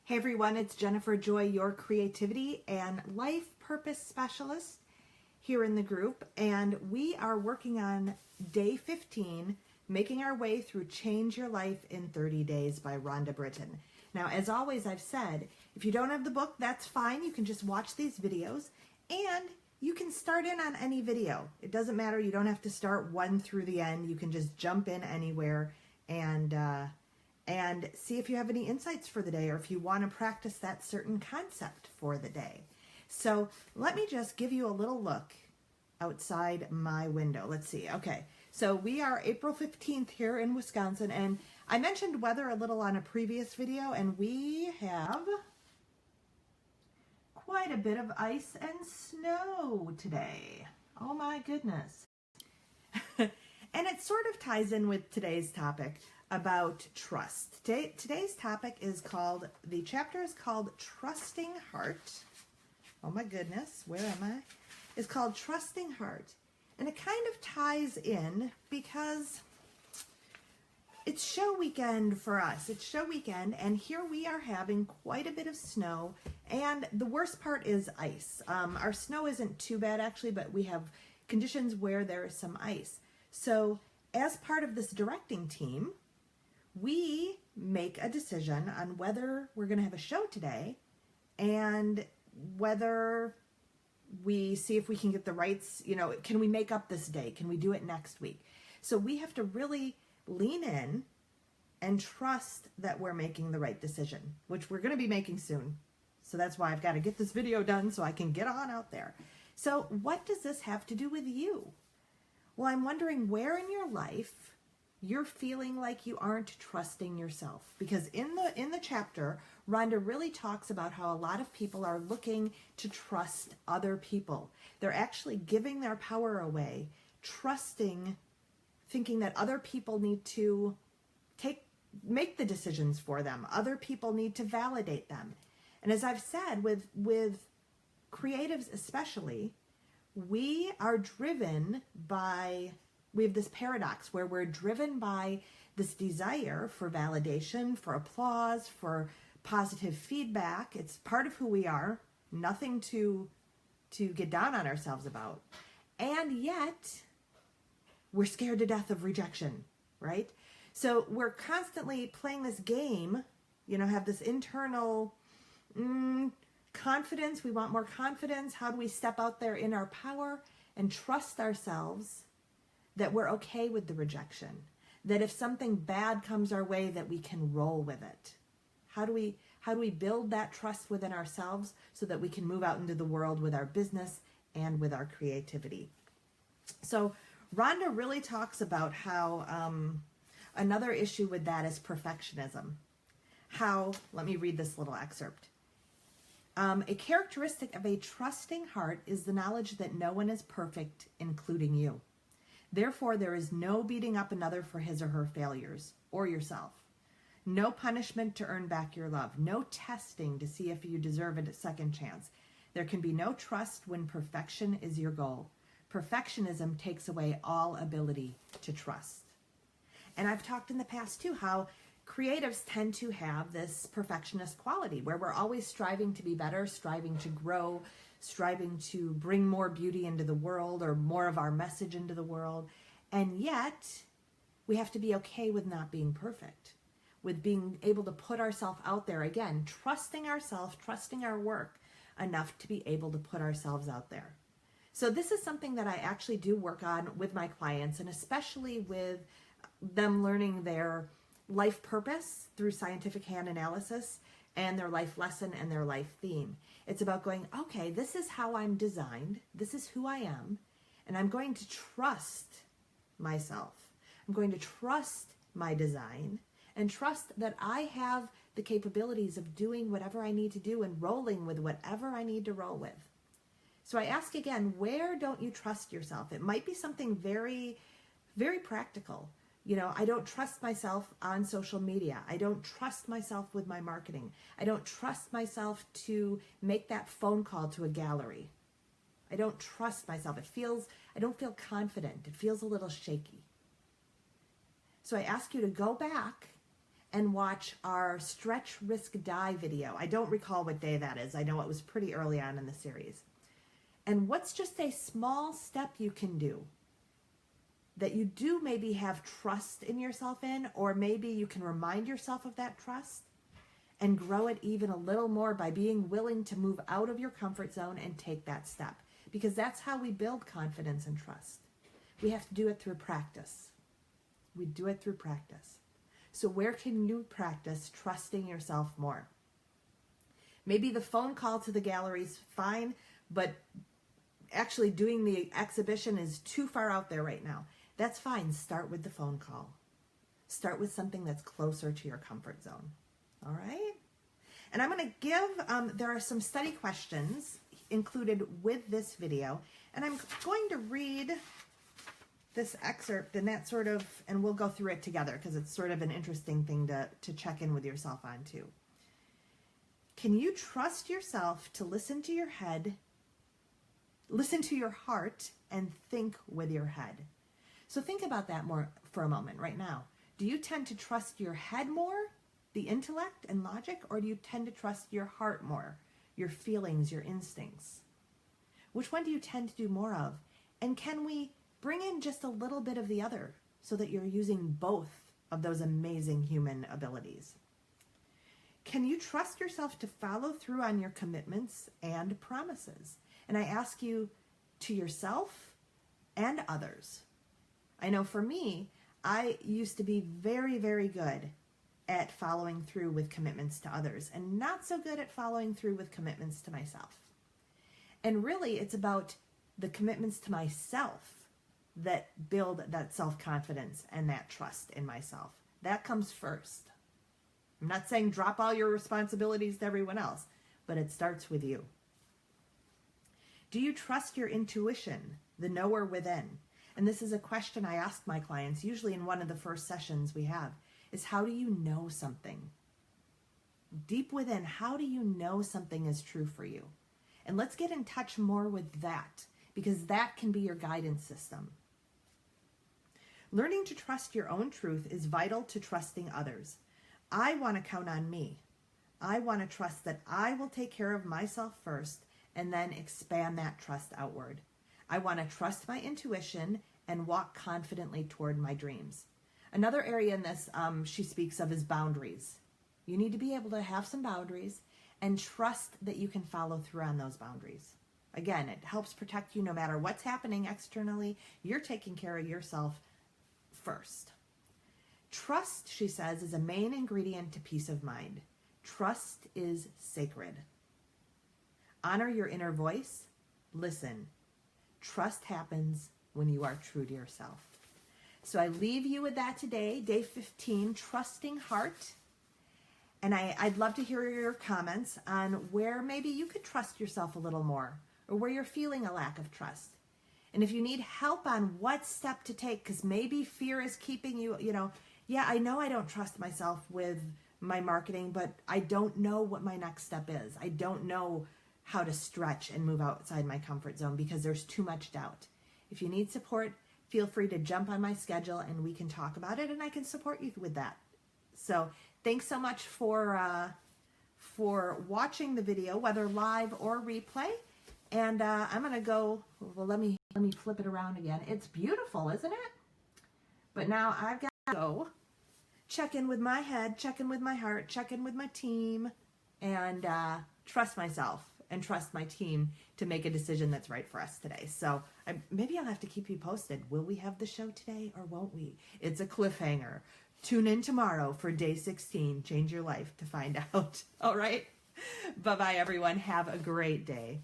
Hey everyone, it's Jennifer Joy, your creativity and life purpose specialist here in the group, and we are working on day 15, making our way through Change Your Life in 30 Days by RHONDA BRITTEN. Now, as always, I've said, if you don't have the book, that's fine. You can just watch these videos, and you can start in on any video. It doesn't matter. You don't have to start one through the end. You can just jump in anywhere and see if you have any insights for the day, or if you want to practice that certain concept for the day. So let me just give you a little look outside my window. Let's see. Okay, so we are April 15th here in Wisconsin, and I mentioned weather a little on a previous video, and we have quite a bit of ice and snow today. Oh my goodness. And it sort of ties in with today's topic about trust. Today's topic is called, the chapter is called Trusting Heart. Oh my goodness, where am I? It's called Trusting Heart. And it kind of ties in because it's show weekend for us. It's show weekend, and here we are having quite a bit of snow, and the worst part is ice. Our snow isn't too bad actually, but we have conditions where there is some ice. So as part of this directing team, we make a decision on whether we're going to have a show today and whether we see if we can get the rights, can we make up this day? Can we do it next week? So we have to really lean in and trust that we're making the right decision, which we're going to be making soon. So that's why I've got to get this video done so I can get on out there. So what does this have to do with you? Well, I'm wondering where in your life you're feeling like you aren't trusting yourself. Because in the chapter, Rhonda really talks about how a lot of people are looking to trust other people. They're actually giving their power away, trusting, thinking that other people need to make the decisions for them. Other people need to validate them. And as I've said, with creatives especially, we are driven by, we have this paradox where we're driven by this desire for validation, for applause, for positive feedback. It's part of who we are, nothing to get down on ourselves about. And yet, we're scared to death of rejection, right? So we're constantly playing this game, have this internal confidence. We want more confidence. How do we step out there in our power and trust ourselves that we're okay with the rejection? That if something bad comes our way, that we can roll with it. How do we build that trust within ourselves so that we can move out into the world with our business and with our creativity? So Rhonda really talks about how another issue with that is perfectionism. Let me read this little excerpt. A characteristic of a trusting heart is the knowledge that no one is perfect, including you. Therefore, there is no beating up another for his or her failures, or yourself. No punishment to earn back your love. No testing to see if you deserve a second chance. There can be no trust when perfection is your goal. Perfectionism takes away all ability to trust. And I've talked in the past too how creatives tend to have this perfectionist quality where we're always striving to be better, striving to grow, striving to bring more beauty into the world or more of our message into the world. And yet, we have to be okay with not being perfect, with being able to put ourselves out there, again, trusting ourselves, trusting our work enough to be able to put ourselves out there. So this is something that I actually do work on with my clients, and especially with them learning their life purpose through scientific hand analysis and their life lesson and their life theme. It's about going, okay, this is how I'm designed. This is who I am. And I'm going to trust myself. I'm going to trust my design and trust that I have the capabilities of doing whatever I need to do and rolling with whatever I need to roll with. So I ask again, where don't you trust yourself? It might be something very, very practical. I don't trust myself on social media. I don't trust myself with my marketing. I don't trust myself to make that phone call to a gallery. I don't trust myself. I don't feel confident. It feels a little shaky. So I ask you to go back and watch our Stretch, Risk, Die video. I don't recall what day that is. I know it was pretty early on in the series. And what's just a small step you can do that you do maybe have trust in yourself in, or maybe you can remind yourself of that trust and grow it even a little more by being willing to move out of your comfort zone and take that step. Because that's how we build confidence and trust. We have to do it through practice. We do it through practice. So where can you practice trusting yourself more? Maybe the phone call to the gallery is fine, but actually doing the exhibition is too far out there right now. That's fine. Start with the phone call. Start with something that's closer to your comfort zone. All right? And I'm going to give, there are some study questions included with this video, and I'm going to read this excerpt and that sort of, and we'll go through it together because it's sort of an interesting thing to check in with yourself on too. Can you trust yourself to listen to your head, listen to your heart, and think with your head? So think about that more for a moment right now. Do you tend to trust your head more, the intellect and logic, or do you tend to trust your heart more, your feelings, your instincts? Which one do you tend to do more of? And can we bring in just a little bit of the other so that you're using both of those amazing human abilities? Can you trust yourself to follow through on your commitments and promises? And I ask you to yourself and others. I know for me, I used to be very, very good at following through with commitments to others and not so good at following through with commitments to myself. And really, it's about the commitments to myself that build that self-confidence and that trust in myself. That comes first. I'm not saying drop all your responsibilities to everyone else, but it starts with you. Do you trust your intuition, the knower within? And this is a question I ask my clients, usually in one of the first sessions we have, is how do you know something? Deep within, how do you know something is true for you? And let's get in touch more with that, because that can be your guidance system. Learning to trust your own truth is vital to trusting others. I want to count on me. I want to trust that I will take care of myself first and then expand that trust outward. I want to trust my intuition and walk confidently toward my dreams. Another area in this she speaks of is boundaries. You need to be able to have some boundaries and trust that you can follow through on those boundaries. Again, it helps protect you no matter what's happening externally. You're taking care of yourself first. Trust, she says, is a main ingredient to peace of mind. Trust is sacred. Honor your inner voice. Listen. Trust happens when you are true to yourself. So I leave you with that today, day 15, Trusting Heart. And I'd love to hear your comments on where maybe you could trust yourself a little more, or where you're feeling a lack of trust. And if you need help on what step to take, because maybe fear is keeping you, yeah, I know I don't trust myself with my marketing, but I don't know what my next step is. I don't know how to stretch and move outside my comfort zone because there's too much doubt. If you need support, feel free to jump on my schedule and we can talk about it and I can support you with that. So thanks so much for watching the video, whether live or replay. And I'm going to go, well, let me flip it around again. It's beautiful, isn't it? But now I've got to go check in with my head, check in with my heart, check in with my team, and trust myself and trust my team to make a decision that's right for us today. So maybe I'll have to keep you posted. Will we have the show today or won't we? It's a cliffhanger. Tune in tomorrow for day 16. Change your life to find out. All right? Bye-bye, everyone. Have a great day.